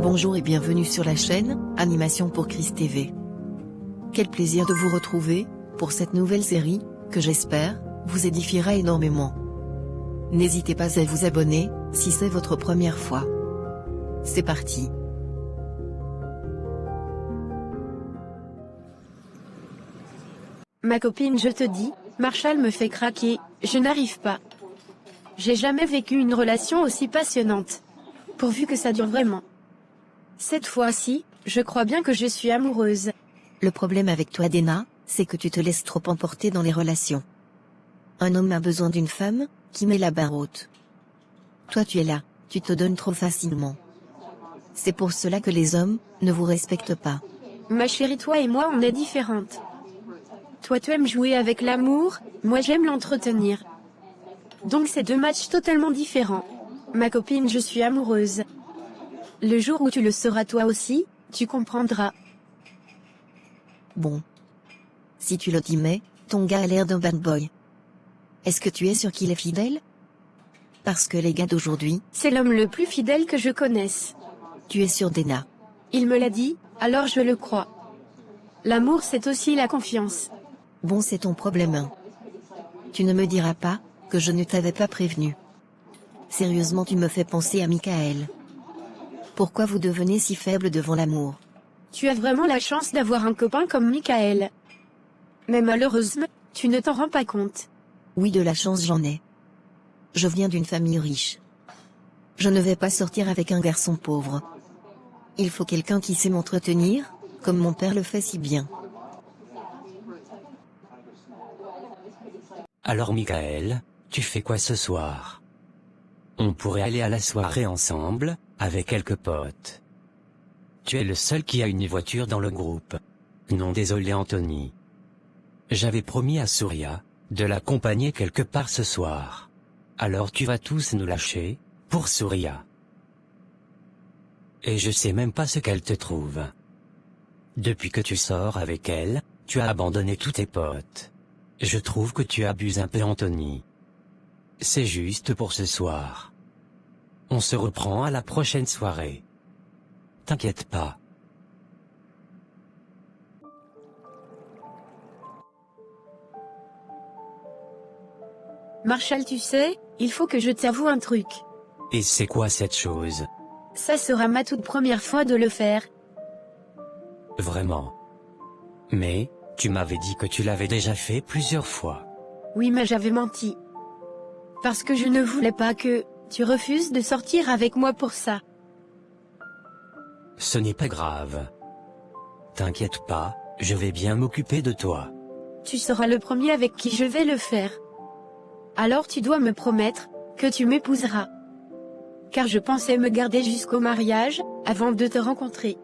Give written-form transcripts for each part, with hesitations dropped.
Bonjour et bienvenue sur la chaîne Animation pour Chris TV. Quel plaisir de vous retrouver pour cette nouvelle série que j'espère vous édifiera énormément. N'hésitez pas à vous abonner si c'est votre première fois. C'est parti. Ma copine, je te dis, Marshall me fait craquer, je n'arrive pas. J'ai jamais vécu une relation aussi passionnante. Pourvu que ça dure vraiment. Cette fois-ci, je crois bien que je suis amoureuse. Le problème avec toi, Dana, c'est que tu te laisses trop emporter dans les relations. Un homme a besoin d'une femme qui met la barre haute. Toi tu es là, tu te donnes trop facilement. C'est pour cela que les hommes ne vous respectent pas. Ma chérie, toi et moi on est différentes. Toi tu aimes jouer avec l'amour, moi j'aime l'entretenir. Donc c'est deux matchs totalement différents. Ma copine, je suis amoureuse. Le jour où tu le seras toi aussi, tu comprendras. Bon. Si tu le dis, mais ton gars a l'air d'un bad boy. Est-ce que tu es sûr qu'il est fidèle? Parce que les gars d'aujourd'hui... C'est l'homme le plus fidèle que je connaisse. Tu es sûr, Dana? Il me l'a dit, alors je le crois. L'amour c'est aussi la confiance. Bon, c'est ton problème, hein. Tu ne me diras pas que je ne t'avais pas prévenu. Sérieusement, tu me fais penser à Michael. Pourquoi vous devenez si faible devant l'amour? Tu as vraiment la chance d'avoir un copain comme Michael. Mais malheureusement, tu ne t'en rends pas compte. Oui, de la chance j'en ai. Je viens d'une famille riche. Je ne vais pas sortir avec un garçon pauvre. Il faut quelqu'un qui sait m'entretenir, comme mon père le fait si bien. Alors Michael, tu fais quoi ce soir? On pourrait aller à la soirée ensemble, avec quelques potes. Tu es le seul qui a une voiture dans le groupe. Non, désolé Anthony. J'avais promis à Surya de l'accompagner quelque part ce soir. Alors tu vas tous nous lâcher pour Surya. Et je sais même pas ce qu'elle te trouve. Depuis que tu sors avec elle, tu as abandonné tous tes potes. Je trouve que tu abuses un peu, Anthony. C'est juste pour ce soir. On se reprend à la prochaine soirée. T'inquiète pas. Marshall, tu sais, il faut que je t'avoue un truc. Et c'est quoi cette chose? Ça sera ma toute première fois de le faire. Vraiment? Mais, tu m'avais dit que tu l'avais déjà fait plusieurs fois. Oui, mais j'avais menti. Parce que je ne voulais pas que tu refuses de sortir avec moi pour ça. Ce n'est pas grave. T'inquiète pas, je vais bien m'occuper de toi. Tu seras le premier avec qui je vais le faire. Alors tu dois me promettre que tu m'épouseras. Car je pensais me garder jusqu'au mariage, avant de te rencontrer.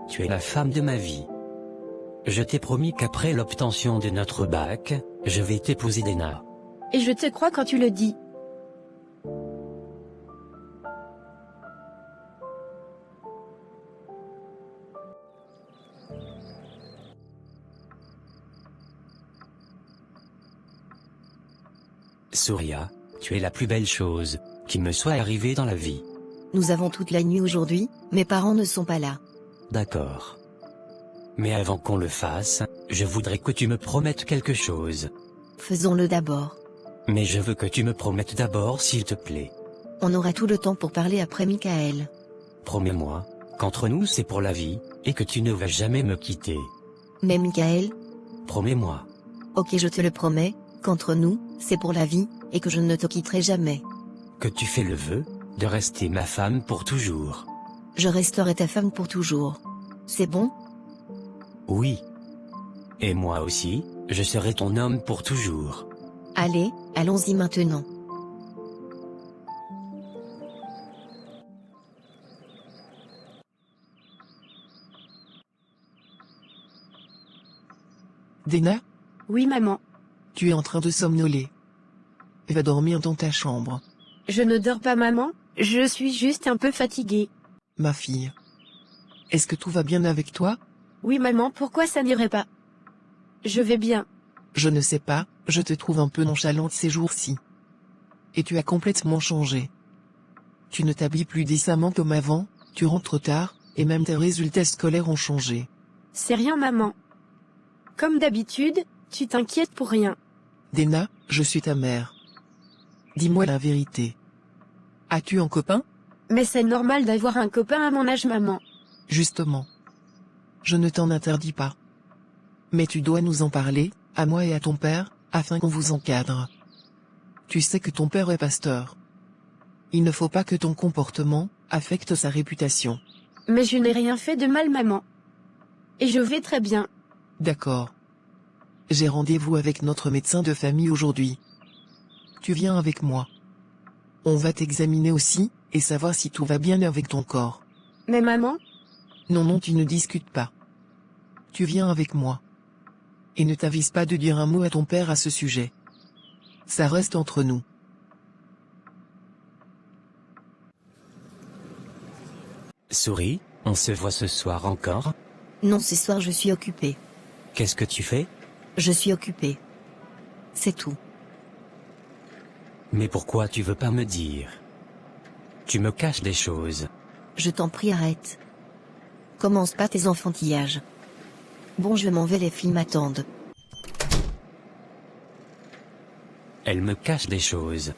Tu es la femme de ma vie. Je t'ai promis qu'après l'obtention de notre bac, je vais t'épouser, Dana. Et je te crois quand tu le dis. Surya, tu es la plus belle chose qui me soit arrivée dans la vie. Nous avons toute la nuit aujourd'hui, mes parents ne sont pas là. D'accord. Mais avant qu'on le fasse, je voudrais que tu me promettes quelque chose. Faisons-le d'abord. Mais je veux que tu me promettes d'abord, s'il te plaît. On aura tout le temps pour parler après, Michael. Promets-moi qu'entre nous c'est pour la vie, et que tu ne vas jamais me quitter. Mais Michael? Promets-moi. Ok, je te le promets, qu'entre nous, c'est pour la vie, et que je ne te quitterai jamais. Que tu fais le vœu de rester ma femme pour toujours. Je resterai ta femme pour toujours. C'est bon? Oui. Et moi aussi, je serai ton homme pour toujours. Allez, allons-y maintenant. Dana, Oui, maman. tu es en train de somnoler. Va dormir dans ta chambre, Je ne dors pas, maman. Je suis juste un peu fatiguée. ma fille. Est-ce que tout va bien avec toi? Oui, maman, pourquoi ça n'irait pas? Je vais bien. Je ne sais pas, je te trouve un peu nonchalante ces jours-ci. Et tu as complètement changé. Tu ne t'habilles plus décemment comme avant, tu rentres tard, Et même tes résultats scolaires ont changé. C'est rien maman. Comme d'habitude, tu t'inquiètes pour rien. Dana, je suis ta mère. Dis-moi la vérité. As-tu un copain? Mais c'est normal d'avoir un copain à mon âge maman. Justement. Je ne t'en interdis pas. Mais tu dois nous en parler, à moi et à ton père, afin qu'on vous encadre. Tu sais que ton père est pasteur. Il ne faut pas que ton comportement affecte sa réputation. Mais je n'ai rien fait de mal maman. Et je vais très bien. D'accord. J'ai rendez-vous avec notre médecin de famille aujourd'hui. Tu viens avec moi. On va t'examiner aussi, et savoir si tout va bien avec ton corps. Mais maman? Non, tu ne discutes pas. Tu viens avec moi. Et ne t'avise pas de dire un mot à ton père à ce sujet. Ça reste entre nous. Souris, on se voit ce soir encore? Non, ce soir je suis occupée. Qu'est-ce que tu fais? Je suis occupée. C'est tout. Mais pourquoi tu veux pas me dire? Tu me caches des choses. Je t'en prie, arrête. Commence pas tes enfantillages. Bon, je m'en vais, les filles m'attendent. Elle me cache des choses.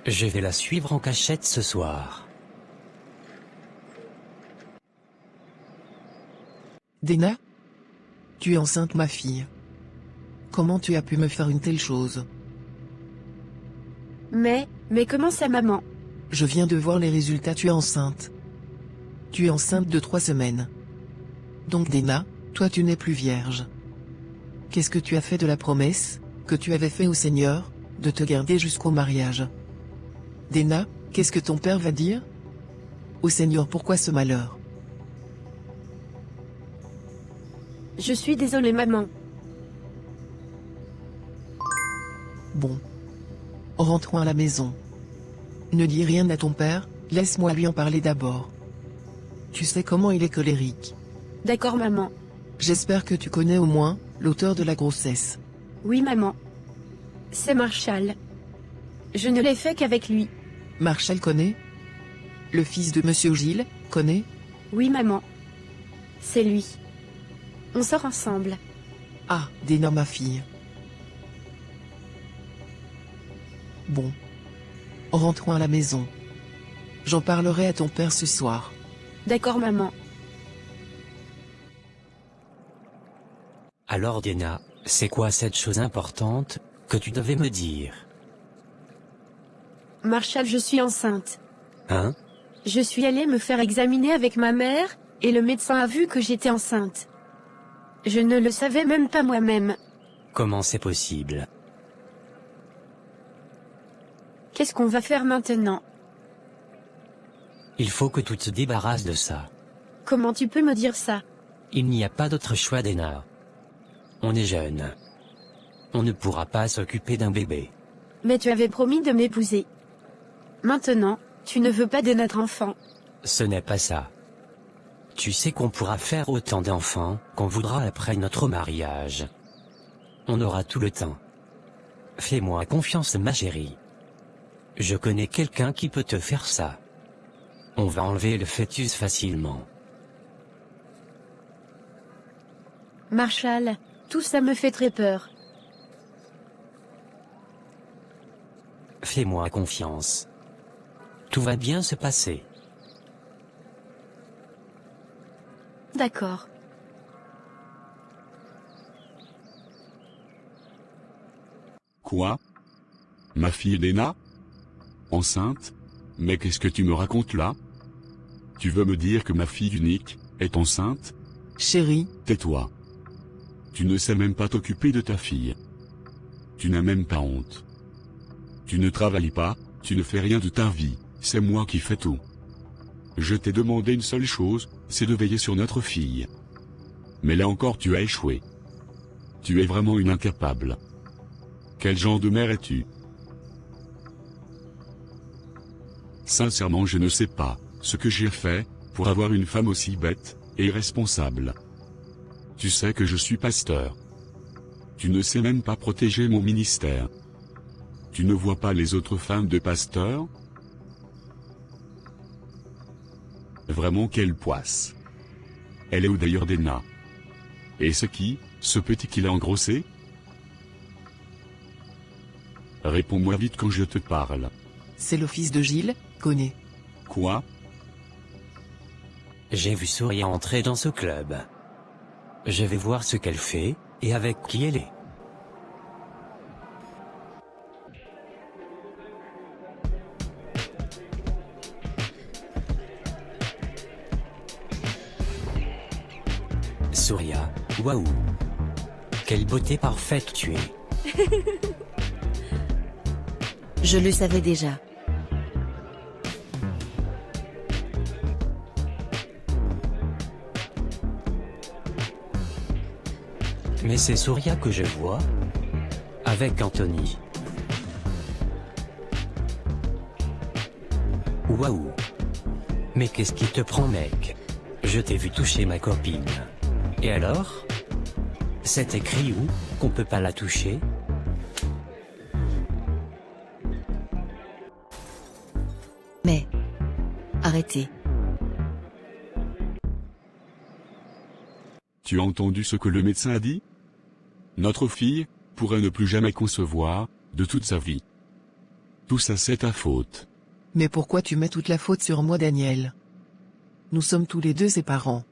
Je vais la suivre en cachette ce soir. Dana? Tu es enceinte, ma fille. Comment tu as pu me faire une telle chose? Mais comment ça maman? Je viens de voir les résultats, tu es enceinte. Tu es enceinte de 3 semaines. Donc Dana, toi tu n'es plus vierge. Qu'est-ce que tu as fait de la promesse que tu avais fait au Seigneur, de te garder jusqu'au mariage? Dana, qu'est-ce que ton père va dire? Au Seigneur, pourquoi ce malheur? Je suis désolée maman. Bon. Rentrons à la maison. Ne dis rien à ton père, laisse-moi lui en parler d'abord. Tu sais comment il est colérique. D'accord maman. J'espère que tu connais au moins l'auteur de la grossesse. Oui maman. C'est Marshall. Je ne l'ai fait qu'avec lui. Marshall connaît? Le fils de Monsieur Gilles, connaît? Oui maman. C'est lui. On sort ensemble. Ah, Dana ma fille. Bon. Rentrons à la maison. J'en parlerai à ton père ce soir. D'accord maman. Alors Dana, c'est quoi cette chose importante que tu devais me dire? Marshall, je suis enceinte. Hein? Je suis allée me faire examiner avec ma mère, et le médecin a vu que j'étais enceinte. Je ne le savais même pas moi-même. Comment c'est possible? Qu'est-ce qu'on va faire maintenant? Il faut que tu te débarrasses de ça. Comment tu peux me dire ça? Il n'y a pas d'autre choix, Dana. On est jeune. On ne pourra pas s'occuper d'un bébé. Mais tu avais promis de m'épouser. Maintenant, tu ne veux pas de notre enfant. Ce n'est pas ça. Tu sais qu'on pourra faire autant d'enfants qu'on voudra après notre mariage. On aura tout le temps. Fais-moi confiance, ma chérie. Je connais quelqu'un qui peut te faire ça. On va enlever le fœtus facilement. Marshall, tout ça me fait très peur. Fais-moi confiance. Tout va bien se passer. D'accord. Quoi? Ma fille Dana? Enceinte? Mais qu'est-ce que tu me racontes là? Tu veux me dire que ma fille unique est enceinte? Chérie, Tais-toi. Tu ne sais même pas t'occuper de ta fille. Tu n'as même pas honte. Tu ne travailles pas, tu ne fais rien de ta vie, c'est moi qui fais tout. Je t'ai demandé une seule chose, c'est de veiller sur notre fille. Mais là encore tu as échoué. Tu es vraiment une incapable. Quel genre de mère es-tu? Sincèrement, je ne sais pas ce que j'ai fait pour avoir une femme aussi bête et irresponsable. Tu sais que je suis pasteur. Tu ne sais même pas protéger mon ministère. Tu ne vois pas les autres femmes de pasteurs? Vraiment quelle poisse. Elle est où d'ailleurs Dena? Et c'est qui, ce petit qui l'a engrossé? Réponds-moi vite quand je te parle. C'est le fils de Gilles, connais. Quoi? J'ai vu Souria entrer dans ce club. Je vais voir ce qu'elle fait, et avec qui elle est. Souria, waouh! Quelle beauté parfaite tu es! Je le savais déjà. Mais c'est Souria que je vois. Avec Anthony. Waouh! Mais qu'est-ce qui te prend, mec? Je t'ai vu toucher ma copine. Et alors? C'est écrit où, qu'on peut pas la toucher? Mais... arrêtez. Tu as entendu ce que le médecin a dit? Notre fille pourrait ne plus jamais concevoir, de toute sa vie. Tout ça c'est ta faute. Mais pourquoi tu mets toute la faute sur moi, Daniel? Nous sommes tous les deux ses parents.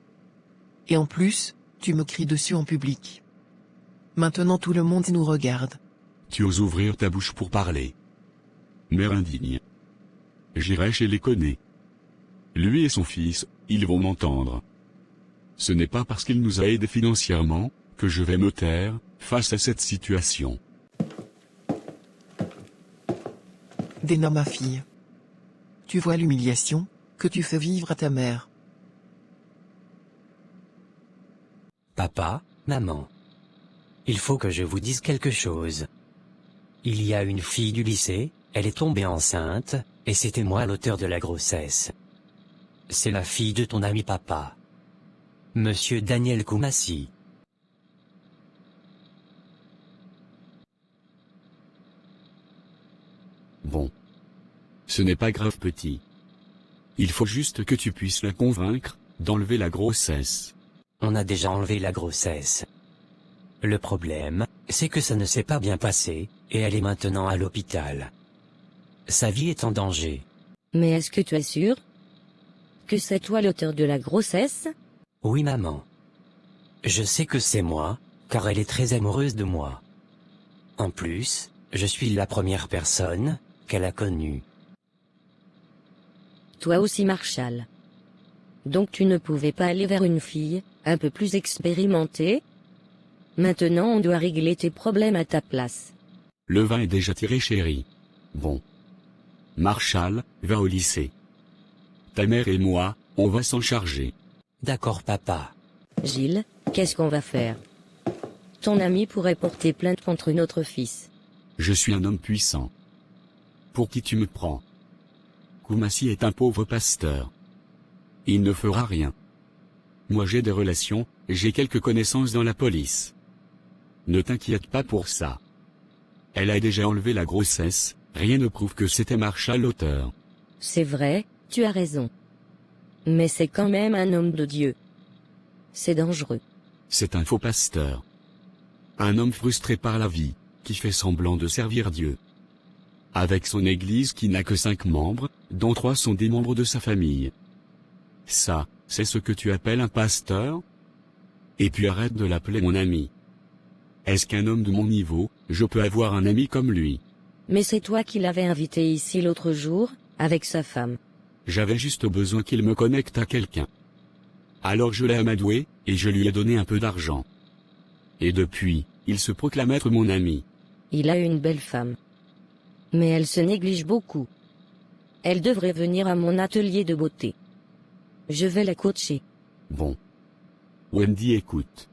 Et en plus, tu me cries dessus en public. Maintenant tout le monde nous regarde. Tu oses ouvrir ta bouche pour parler. Mère indigne. J'irai chez les connais. Lui et son fils, ils vont m'entendre. Ce n'est pas parce qu'il nous a aidés financièrement, que je vais me taire, face à cette situation. Dena, ma fille. Tu vois l'humiliation que tu fais vivre à ta mère. Papa, maman. Il faut que je vous dise quelque chose. Il y a une fille du lycée, elle est tombée enceinte, et c'était moi l'auteur de la grossesse. C'est la fille de ton ami papa. Monsieur Daniel Koumassi. Bon. Ce n'est pas grave petit. Il faut juste que tu puisses la convaincre, d'enlever la grossesse. On a déjà enlevé la grossesse. Le problème, c'est que ça ne s'est pas bien passé, et elle est maintenant à l'hôpital. Sa vie est en danger. Mais est-ce que tu es sûr que c'est toi l'auteur de la grossesse? Oui maman. Je sais que c'est moi, car elle est très amoureuse de moi. En plus, je suis la première personne qu'elle a connue. Toi aussi Marshall. Donc tu ne pouvais pas aller vers une fille, un peu plus expérimentée? Maintenant on doit régler tes problèmes à ta place. Le vin est déjà tiré chérie. Bon. Marshall, va au lycée. Ta mère et moi, on va s'en charger. D'accord papa. Gilles, qu'est-ce qu'on va faire? Ton ami pourrait porter plainte contre notre fils. Je suis un homme puissant. Pour qui tu me prends? Koumassi est un pauvre pasteur. Il ne fera rien. Moi j'ai des relations, j'ai quelques connaissances dans la police. Ne t'inquiète pas pour ça. Elle a déjà enlevé la grossesse, rien ne prouve que c'était Marshall l'auteur. C'est vrai, tu as raison. Mais c'est quand même un homme de Dieu. C'est dangereux. C'est un faux pasteur. Un homme frustré par la vie, qui fait semblant de servir Dieu. Avec son église qui n'a que 5 membres, dont 3 sont des membres de sa famille. Ça, c'est ce que tu appelles un pasteur? Et puis arrête de l'appeler mon ami. Est-ce qu'un homme de mon niveau, je peux avoir un ami comme lui? Mais c'est toi qui l'avais invité ici l'autre jour, avec sa femme. J'avais juste besoin qu'il me connecte à quelqu'un. Alors je l'ai amadoué, et je lui ai donné un peu d'argent. Et depuis, il se proclame être mon ami. Il a une belle femme. Mais elle se néglige beaucoup. Elle devrait venir à mon atelier de beauté. Je vais la coacher. Bon. Wendy, écoute.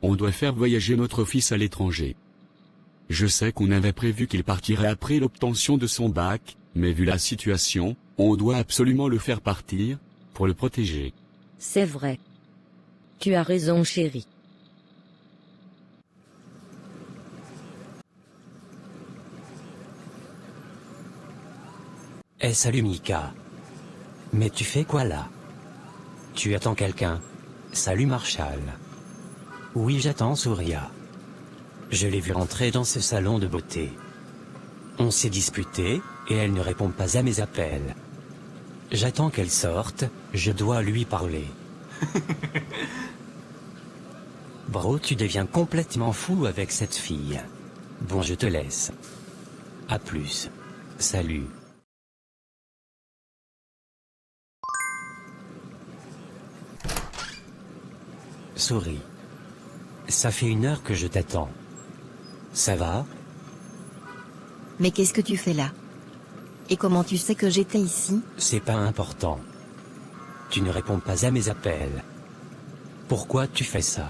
On doit faire voyager notre fils à l'étranger. Je sais qu'on avait prévu qu'il partirait après l'obtention de son bac, mais vu la situation, on doit absolument le faire partir, pour le protéger. C'est vrai. Tu as raison, chérie. Eh salut Mika. Mais tu fais quoi là? Tu attends quelqu'un? Salut Marshall. Oui, j'attends Surya. Je l'ai vu rentrer dans ce salon de beauté. On s'est disputé, et elle ne répond pas à mes appels. J'attends qu'elle sorte, je dois lui parler. Bro, tu deviens complètement fou avec cette fille. Bon, je te laisse. À plus. Salut. Souris. Ça fait 1 heure que je t'attends. Ça va? Mais qu'est-ce que tu fais là? Et comment tu sais que j'étais ici? C'est pas important. Tu ne réponds pas à mes appels. Pourquoi tu fais ça?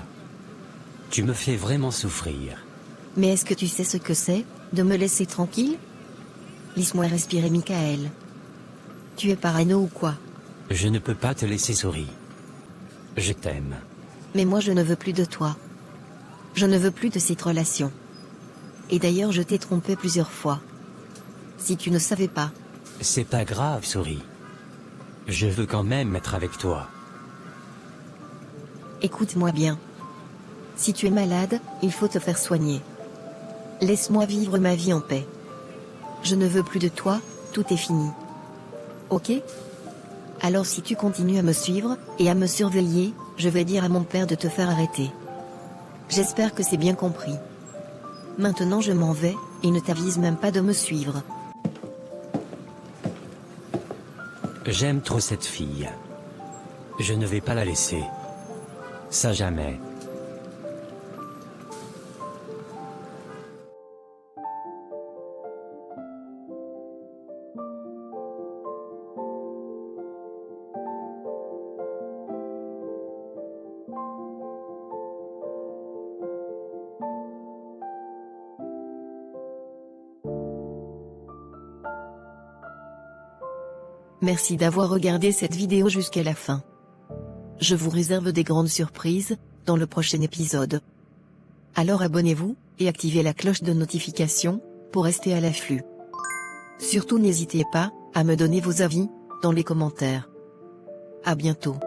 Tu me fais vraiment souffrir. Mais est-ce que tu sais ce que c'est, de me laisser tranquille? Laisse-moi respirer, Michael. Tu es parano ou quoi? Je ne peux pas te laisser, Souris. Je t'aime. Mais moi je ne veux plus de toi. Je ne veux plus de cette relation. Et d'ailleurs je t'ai trompé plusieurs fois. Si tu ne savais pas. C'est pas grave, Souris. Je veux quand même être avec toi. Écoute-moi bien. Si tu es malade, il faut te faire soigner. Laisse-moi vivre ma vie en paix. Je ne veux plus de toi, tout est fini. Ok? Alors si tu continues à me suivre, et à me surveiller, je vais dire à mon père de te faire arrêter. J'espère que c'est bien compris. Maintenant je m'en vais, et ne t'avise même pas de me suivre. J'aime trop cette fille. Je ne vais pas la laisser. Ça jamais. Merci d'avoir regardé cette vidéo jusqu'à la fin. Je vous réserve des grandes surprises, dans le prochain épisode. Alors abonnez-vous, et activez la cloche de notification, pour rester à l'afflux. Surtout n'hésitez pas, à me donner vos avis, dans les commentaires. À bientôt.